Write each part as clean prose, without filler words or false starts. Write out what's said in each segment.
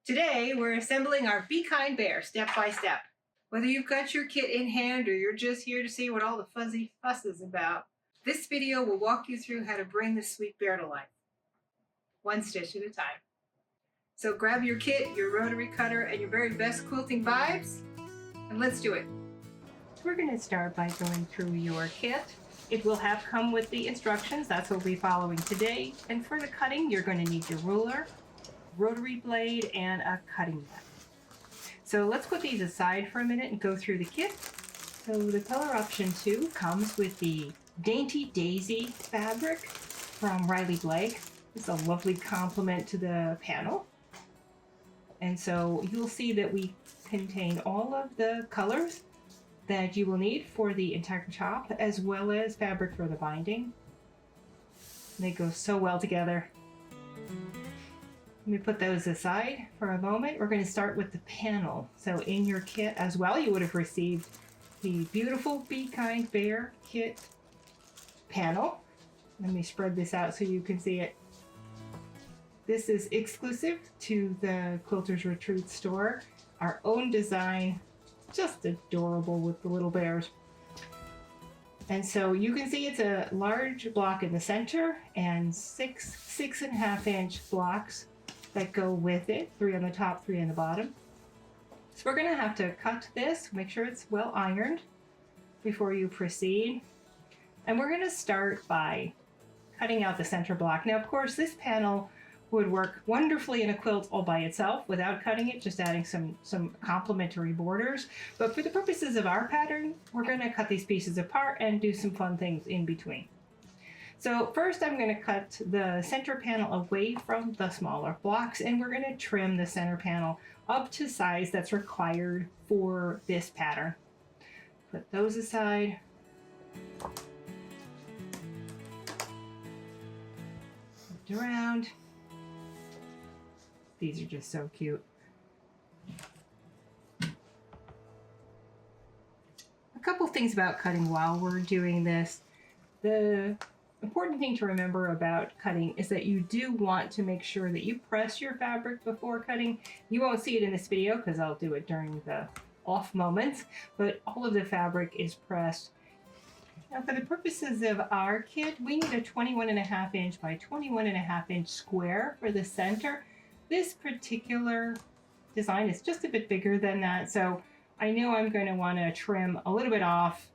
Today, we're assembling our Be Kind Bear step by step. Whether you've got your kit in hand or you're just here to see what all the fuzzy fuss is about, this video will walk you through how to bring this sweet bear to life, one stitch at a time. So grab your kit, your rotary cutter, and your very best quilting vibes, and let's do it. We're going to start by going through your kit. It will have come with the instructions. That's what we'll be following today. And for the cutting, you're going to need your ruler, rotary blade, and a cutting mat. So let's put these aside for a minute and go through the kit. So the color option 2 comes with the Dainty Daisy fabric from Riley Blake. It's a lovely complement to the panel. And so you'll see that we contain all of the colors that you will need for the entire top, as well as fabric for the binding. They go so well together. Let me put those aside for a moment. We're going to start with the panel. So in your kit as well, you would have received the beautiful Be Kind Bear kit panel. Let me spread this out so you can see it. This is exclusive to the Quilters Retreat store. Our own design, just adorable with the little bears. And so you can see it's a large block in the center and 6.5 inch blocks that go with it, 3 on the top, 3 on the bottom. So we're going to have to cut this, make sure it's well ironed before you proceed. And we're going to start by cutting out the center block. Now, of course, this panel would work wonderfully in a quilt all by itself without cutting it, just adding some complementary borders. But for the purposes of our pattern, we're going to cut these pieces apart and do some fun things in between. So first I'm going to cut the center panel away from the smaller blocks, and we're going to trim the center panel up to size that's required for this pattern. Put those aside. Flip around. These are just so cute. A couple things about cutting while we're doing this. The important thing to remember about cutting is that you do want to make sure that you press your fabric before cutting. You won't see it in this video because I'll do it during the off moments, but all of the fabric is pressed. Now, for the purposes of our kit, we need a 21.5 inch by 21.5 inch square for the center. This particular design is just a bit bigger than that, so I know I'm going to want to trim a little bit off.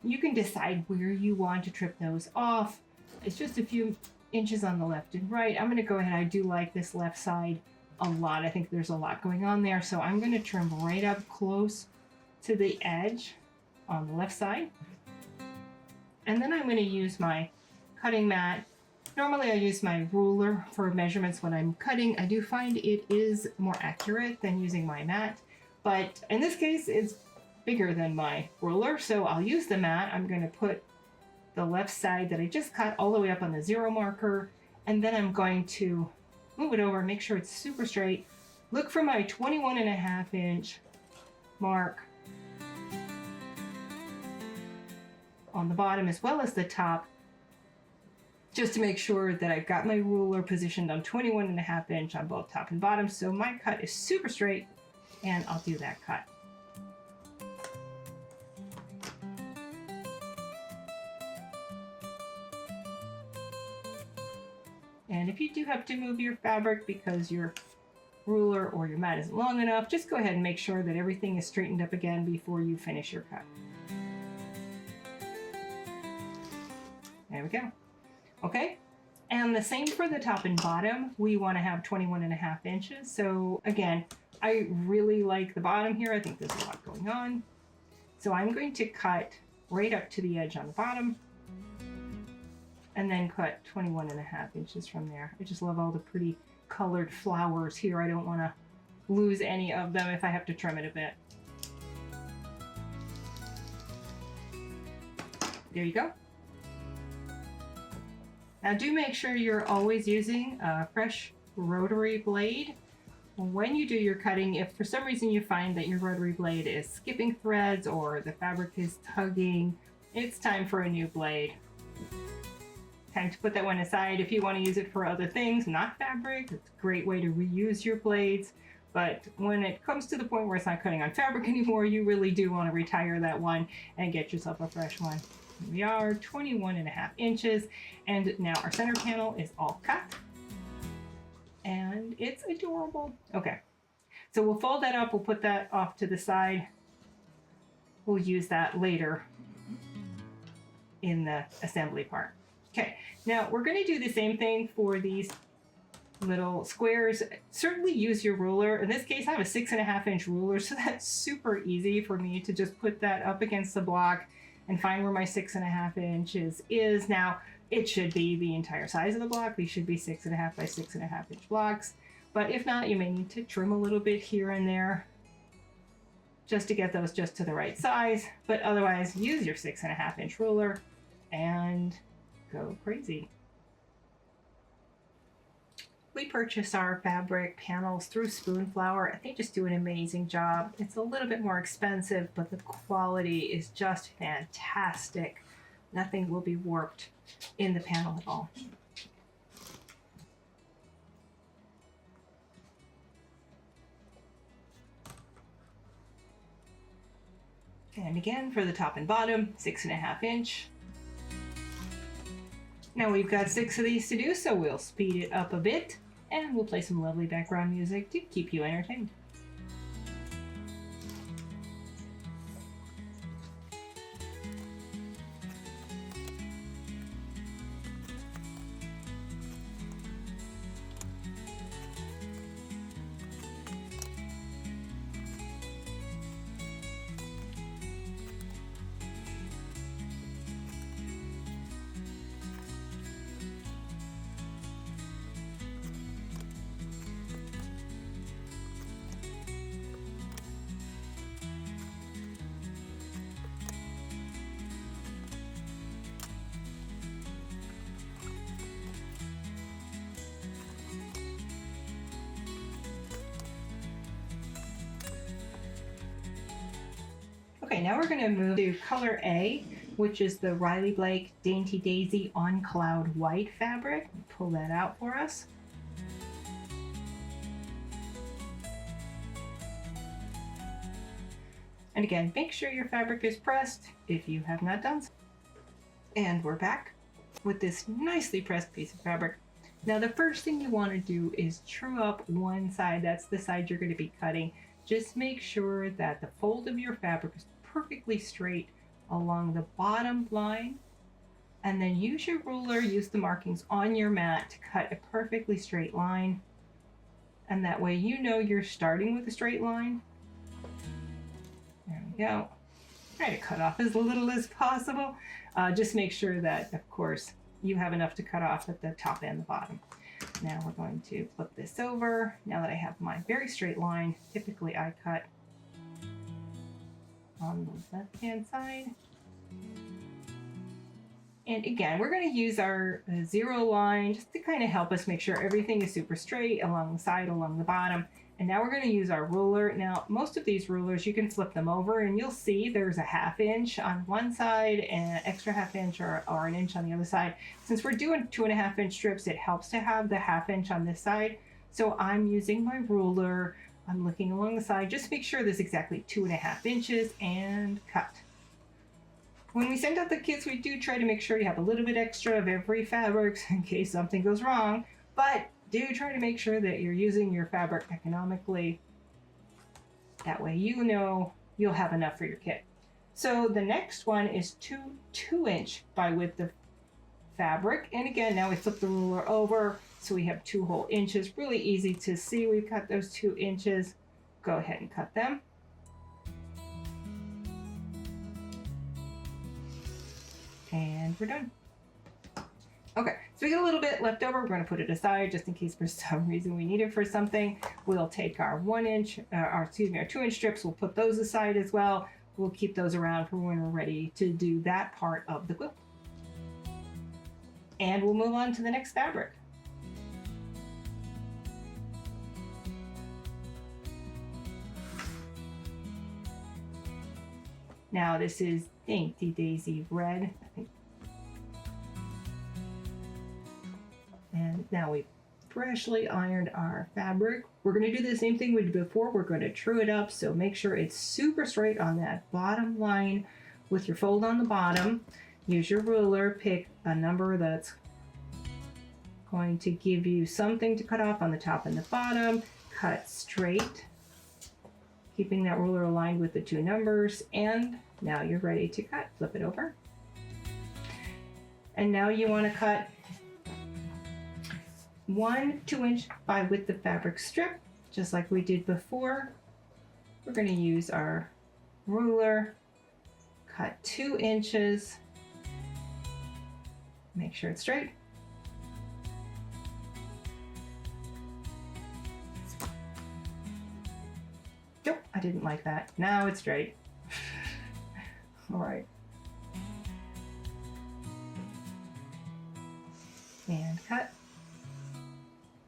You can decide where you want to trim those off. It's just a few inches on the left and right. I'm going to go ahead. I do like this left side a lot. I think there's a lot going on there, so I'm going to trim right up close to the edge on the left side. And then I'm going to use my cutting mat. Normally I use my ruler for measurements when I'm cutting. I do find it is more accurate than using my mat, but in this case it's bigger than my ruler, so I'll use the mat. I'm going to put the left side that I just cut all the way up on the 0 marker, and then I'm going to move it over, make sure it's super straight. Look for my 21.5 inch mark on the bottom as well as the top, just to make sure that I've got my ruler positioned on 21.5 inch on both top and bottom, so my cut is super straight, and I'll do that cut. And if you do have to move your fabric because your ruler or your mat isn't long enough, just go ahead and make sure that everything is straightened up again before you finish your cut. There we go. Okay, and the same for the top and bottom. We want to have 21.5 inches. So again, I really like the bottom here. I think there's a lot going on. So I'm going to cut right up to the edge on the bottom, and then cut 21.5 inches from there. I just love all the pretty colored flowers here. I don't want to lose any of them if I have to trim it a bit. There you go. Now do make sure you're always using a fresh rotary blade. When you do your cutting, if for some reason you find that your rotary blade is skipping threads or the fabric is tugging, it's time for a new blade. Time to put that one aside. If you want to use it for other things, not fabric, it's a great way to reuse your blades. But when it comes to the point where it's not cutting on fabric anymore, you really do want to retire that one and get yourself a fresh one. Here we are, 21.5 inches. And now our center panel is all cut. And it's adorable. Okay, so we'll fold that up. We'll put that off to the side. We'll use that later in the assembly part. Okay, now we're going to do the same thing for these little squares. Certainly use your ruler. In this case, I have a 6.5 inch ruler, so that's super easy for me to just put that up against the block and find where my 6.5 inches is. Now, it should be the entire size of the block. These should be 6.5 by 6.5 inch blocks. But if not, you may need to trim a little bit here and there just to get those just to the right size. But otherwise, use your 6.5 inch ruler and go crazy. We purchase our fabric panels through Spoonflower, and they just do an amazing job. It's a little bit more expensive, but the quality is just fantastic. Nothing will be warped in the panel at all. And again, for the top and bottom, 6.5 inch. Now we've got 6 of these to do, so we'll speed it up a bit, and we'll play some lovely background music to keep you entertained. Okay, now we're going to move to color A, which is the Riley Blake Dainty Daisy on Cloud White fabric. Pull that out for us. And again, make sure your fabric is pressed if you have not done so. And we're back with this nicely pressed piece of fabric. Now the first thing you want to do is true up one side. That's the side you're going to be cutting. Just make sure that the fold of your fabric is perfectly straight along the bottom line, and then use your ruler, use the markings on your mat to cut a perfectly straight line, and that way you know you're starting with a straight line. There we go. Try to cut off as little as possible. Just make sure that, of course, you have enough to cut off at the top and the bottom. Now we're going to flip this over. Now that I have my very straight line, typically I cut on the left-hand side. And again, we're going to use our zero line just to kind of help us make sure everything is super straight along the side, along the bottom. And now we're going to use our ruler. Now, most of these rulers, you can flip them over and you'll see there's a 1/2 inch on one side and an extra 1/2 inch or an inch on the other side. Since we're doing 2.5 inch strips, it helps to have the 1/2 inch on this side. So I'm using my ruler. I'm looking along the side. Just make sure there's exactly 2.5 inches and cut. When we send out the kits, we do try to make sure you have a little bit extra of every fabric in case something goes wrong. But do try to make sure that you're using your fabric economically. That way you know you'll have enough for your kit. So the next one is 2 inch by width of fabric. And again, now we flip the ruler over so we have 2 whole inches. Really easy to see. We've cut those 2 inches. Go ahead and cut them. And we're done. Okay, so we got a little bit left over. We're going to put it aside just in case for some reason we need it for something. We'll take our 1 inch, our 2 inch strips. We'll put those aside as well. We'll keep those around for when we're ready to do that part of the quilt. And we'll move on to the next fabric. Now this is Dainty Daisy Red, I think. And now we freshly ironed our fabric. We're going to do the same thing we did before. We're going to true it up, so make sure it's super straight on that bottom line with your fold on the bottom. Use your ruler, pick a number that's going to give you something to cut off on the top and the bottom. Cut straight, keeping that ruler aligned with the two numbers, and now you're ready to cut. Flip it over. And now you want to cut 1 2-inch by width of fabric strip, just like we did before. We're going to use our ruler, cut 2 inches, make sure it's straight. Nope, I didn't like that. Now it's straight. All right. And cut.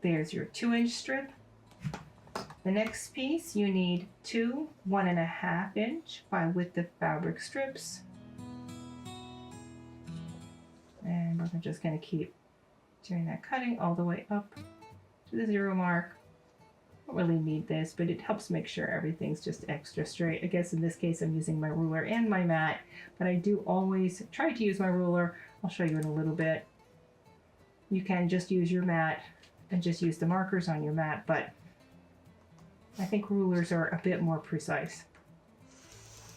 There's your 2-inch strip. The next piece, you need 2 1.5-inch by width of fabric strips. And we're just going to keep doing that cutting all the way up to the 0 mark. Don't really need this, but it helps make sure everything's just extra straight. I guess in this case I'm using my ruler and my mat, but I do always try to use my ruler. I'll show you in a little bit. You can just use your mat and just use the markers on your mat, but I think rulers are a bit more precise.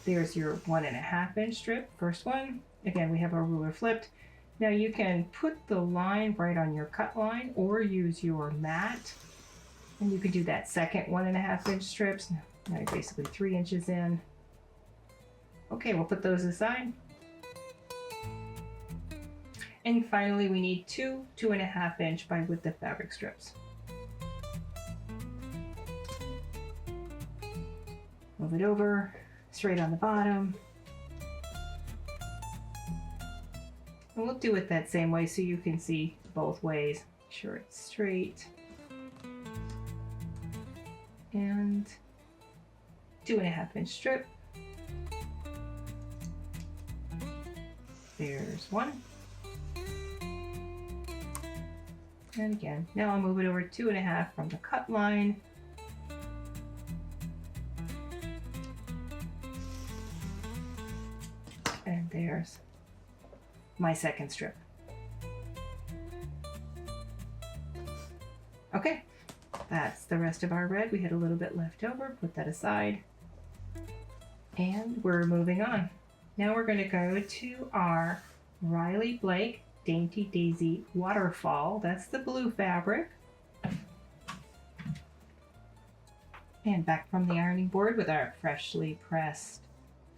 There's your 1.5-inch strip, first one. Again, we have our ruler flipped. Now you can put the line right on your cut line or use your mat, and you can do that second 1.5-inch strips. Now you're basically 3 inches in. Okay, we'll put those aside. And finally, we need 2 2.5-inch by width of fabric strips. Move it over, straight on the bottom. And we'll do it that same way so you can see both ways. Make sure it's straight. And 2.5-inch strip. There's one. And again, now I'll move it over 2.5 from the cut line. And there's my second strip. Okay, that's the rest of our red. We had a little bit left over, put that aside. And we're moving on. Now we're going to go to our Riley Blake Dainty Daisy Waterfall. That's the blue fabric. And back from the ironing board with our freshly pressed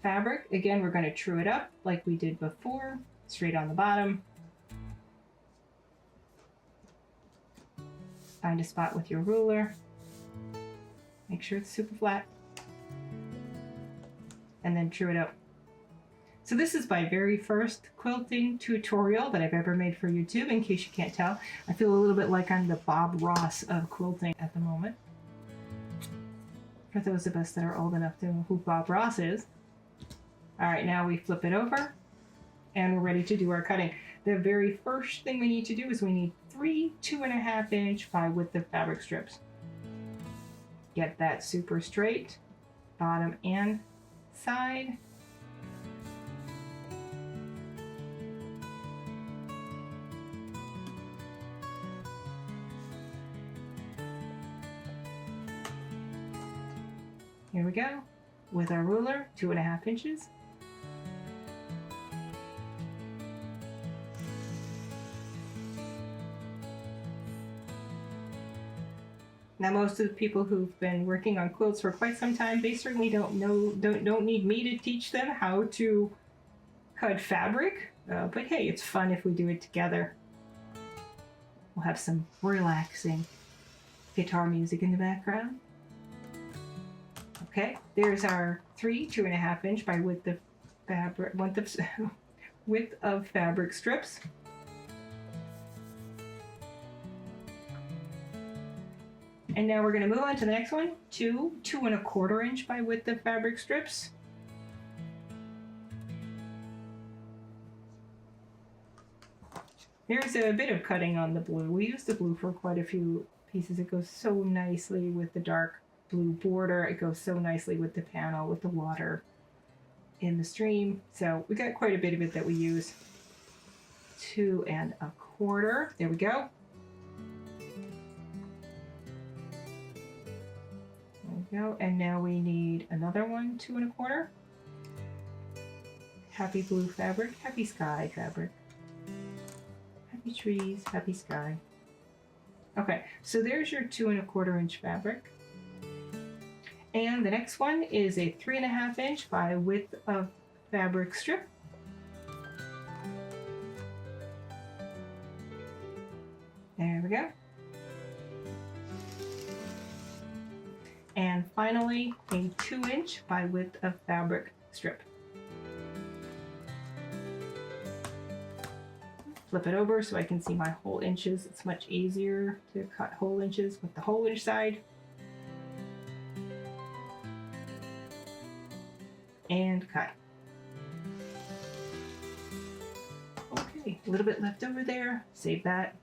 fabric. Again, we're going to true it up like we did before, straight on the bottom. Find a spot with your ruler. Make sure it's super flat. And then true it up. So this is my very first quilting tutorial that I've ever made for YouTube, in case you can't tell. I feel a little bit like I'm the Bob Ross of quilting at the moment. For those of us that are old enough to know who Bob Ross is. All right, now we flip it over and we're ready to do our cutting. The very first thing we need to do is we need 3 2.5-inch by width of fabric strips. Get that super straight, bottom and side. Here we go, with our ruler, 2.5 inches. Now, most of the people who've been working on quilts for quite some time, they certainly don't need me to teach them how to cut fabric. But hey, it's fun if we do it together. We'll have some relaxing guitar music in the background. Okay, there's our 3 2.5-inch by width of fabric, width of fabric strips. And now we're going to move on to the next one, 2 2.25-inch by width of fabric strips. There's a bit of cutting on the blue. We used the blue for quite a few pieces. It goes so nicely with the dark blue border. It goes so nicely with the panel, with the water in the stream. So we got quite a bit of it that we use. 2 1/4. There we go. There we go. And now we need another one, 2 1/4. Happy blue fabric, happy sky fabric. Happy trees, happy sky. Okay, so there's your 2 1/4 inch fabric. And the next one is a 3 1/2 inch by width of fabric strip. There we go. And finally, a 2 inch by width of fabric strip. Flip it over so I can see my whole inches. It's much easier to cut whole inches with the whole inch side. And cut. Okay, a little bit left over there. Save that.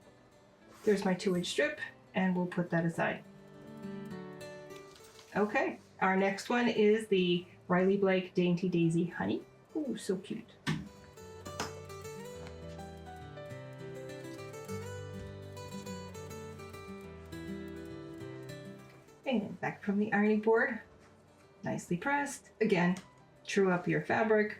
There's my 2 inch strip, and we'll put that aside. Okay, our next one is the Riley Blake Dainty Daisy Honey. Oh, so cute. And back from the ironing board, nicely pressed. Again, true up your fabric.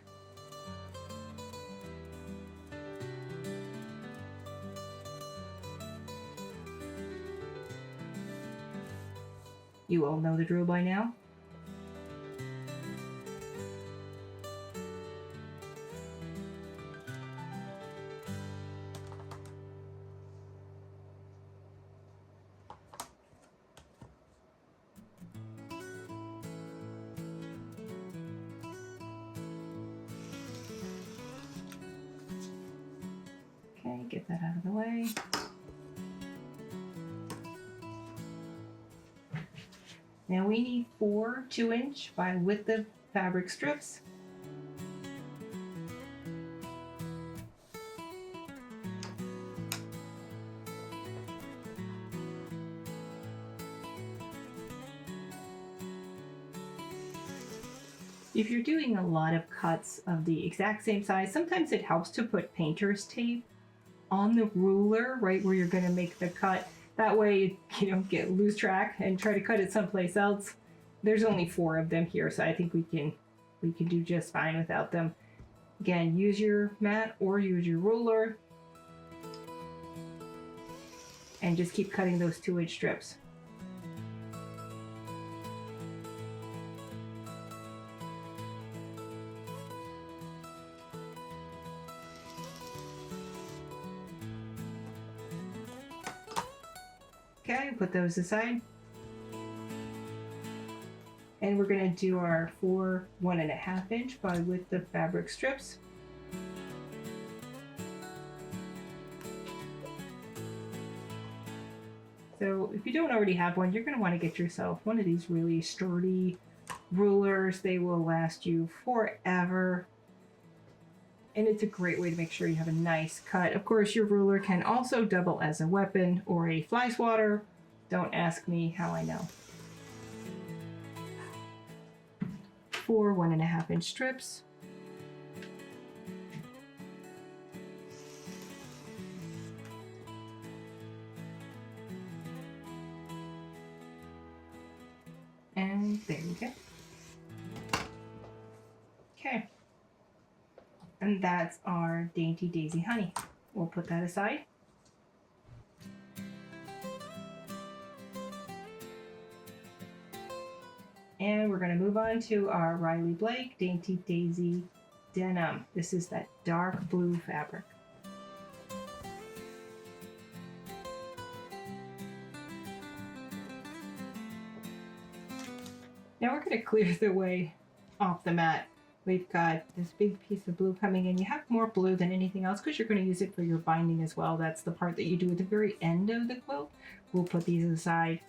You all know the drill by now. Okay, get that out of the way. Now we need 4 2 inch by width of fabric strips. If you're doing a lot of cuts of the exact same size, sometimes it helps to put painter's tape on the ruler right where you're going to make the cut. That way you don't get lose track and try to cut it someplace else. There's only 4 of them here, so I think we can do just fine without them. Again, use your mat or use your ruler and just keep cutting those 2 inch strips. Okay, put those aside. And we're going to do our 4 1 1/2 inch by width of fabric strips. So if you don't already have one, you're going to want to get yourself one of these really sturdy rulers. They will last you forever. And it's a great way to make sure you have a nice cut. Of course, your ruler can also double as a weapon or a fly swatter. Don't ask me how I know. 4 1 1/2 inch strips. And there you go. Okay. And that's our Dainty Daisy Honey. We'll put that aside. And we're going to move on to our Riley Blake Dainty Daisy Denim. This is that dark blue fabric. Now we're going to clear the way off the mat. We've got this big piece of blue coming in. You have more blue than anything else because you're going to use it for your binding as well. That's the part that you do at the very end of the quilt. We'll put these aside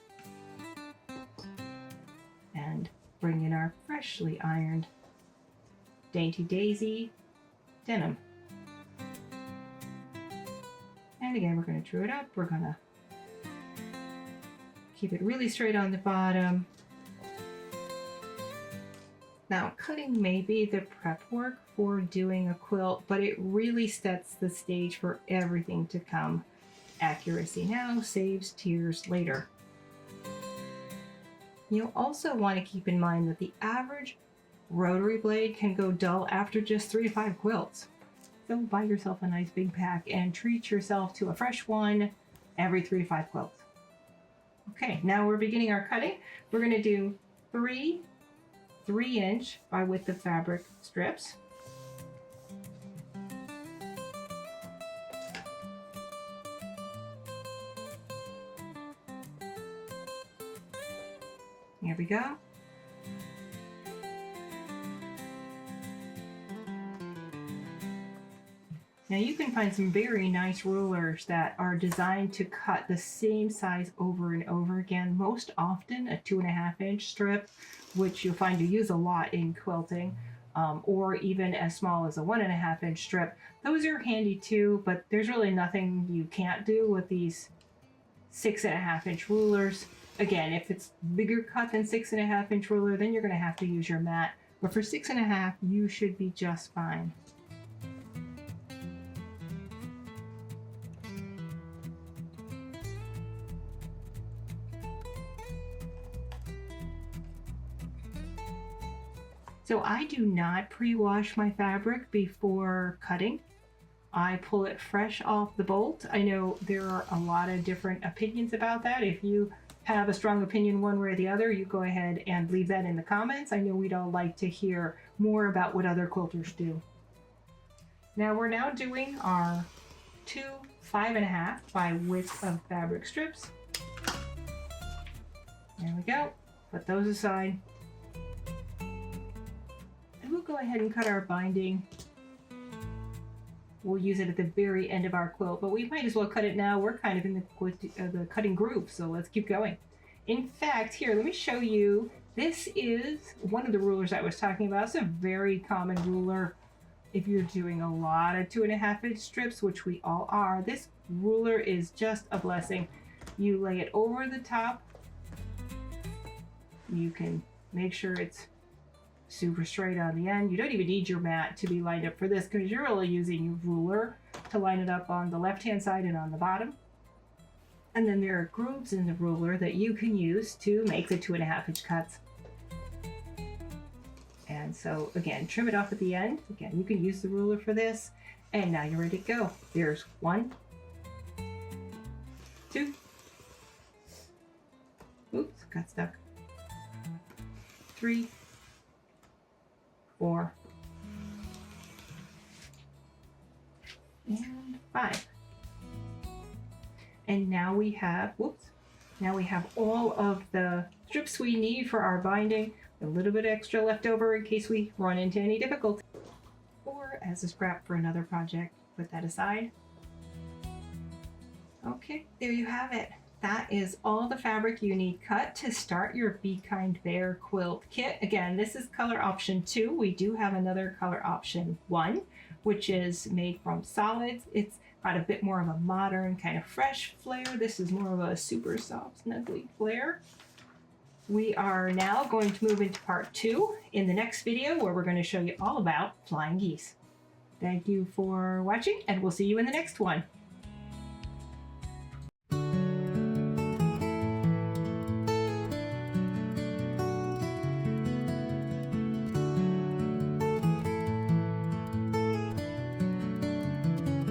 and bring in our freshly ironed Dainty Daisy denim. And again, we're going to true it up. We're going to keep it really straight on the bottom. Now, cutting may be the prep work for doing a quilt, but it really sets the stage for everything to come. Accuracy now saves tears later. You'll also want to keep in mind that the average rotary blade can go dull after just 3 to 5 quilts. So buy yourself a nice big pack and treat yourself to a fresh one every 3 to 5 quilts. Okay, now we're beginning our cutting. We're going to do 3 3-inch by width of fabric strips. Here we go. Now you can find some very nice rulers that are designed to cut the same size over and over again. Most often a 2.5-inch strip, which you'll find you use a lot in quilting, or even as small as a 1.5-inch strip. Those are handy too, but there's really nothing you can't do with these 6.5-inch rulers. Again, if it's bigger cut than 6.5-inch ruler, then you're going to have to use your mat. But for 6.5, you should be just fine. So I do not pre-wash my fabric before cutting. I pull it fresh off the bolt. I know there are a lot of different opinions about that. If you have a strong opinion one way or the other, you go ahead and leave that in the comments. I know we'd all like to hear more about what other quilters do. Now we're now doing our 2 5.5 by width of fabric strips. There we go. Put those aside. And we'll go ahead and cut our binding. We'll use it at the very end of our quilt, but we might as well cut it now. We're kind of in the cutting groove, so let's keep going. In fact, here, let me show you. This is one of the rulers I was talking about. It's a very common ruler if you're doing a lot of 2.5-inch strips, which we all are. This ruler is just a blessing. You lay it over the top. You can make sure it's super straight on the end. You don't even need your mat to be lined up for this because you're really using your ruler to line it up on the left-hand side and on the bottom. And then there are grooves in the ruler that you can use to make the 2.5-inch cuts. And so again, trim it off at the end. Again, you can use the ruler for this. And now you're ready to go. There's 1, 2. Oops, got stuck. 3, 4, and 5. And now we have, now we have all of the strips we need for our binding. A little bit extra left over in case we run into any difficulty. Or as a scrap for another project, put that aside. Okay, there you have it. That is all the fabric you need cut to start your Be Kind Bear quilt kit. Again, this is color option 2. We do have another color option 1, which is made from solids. It's got a bit more of a modern kind of fresh flair. This is more of a super soft, snuggly flair. We are now going to move into part 2 in the next video where we're going to show you all about flying geese. Thank you for watching, and we'll see you in the next one.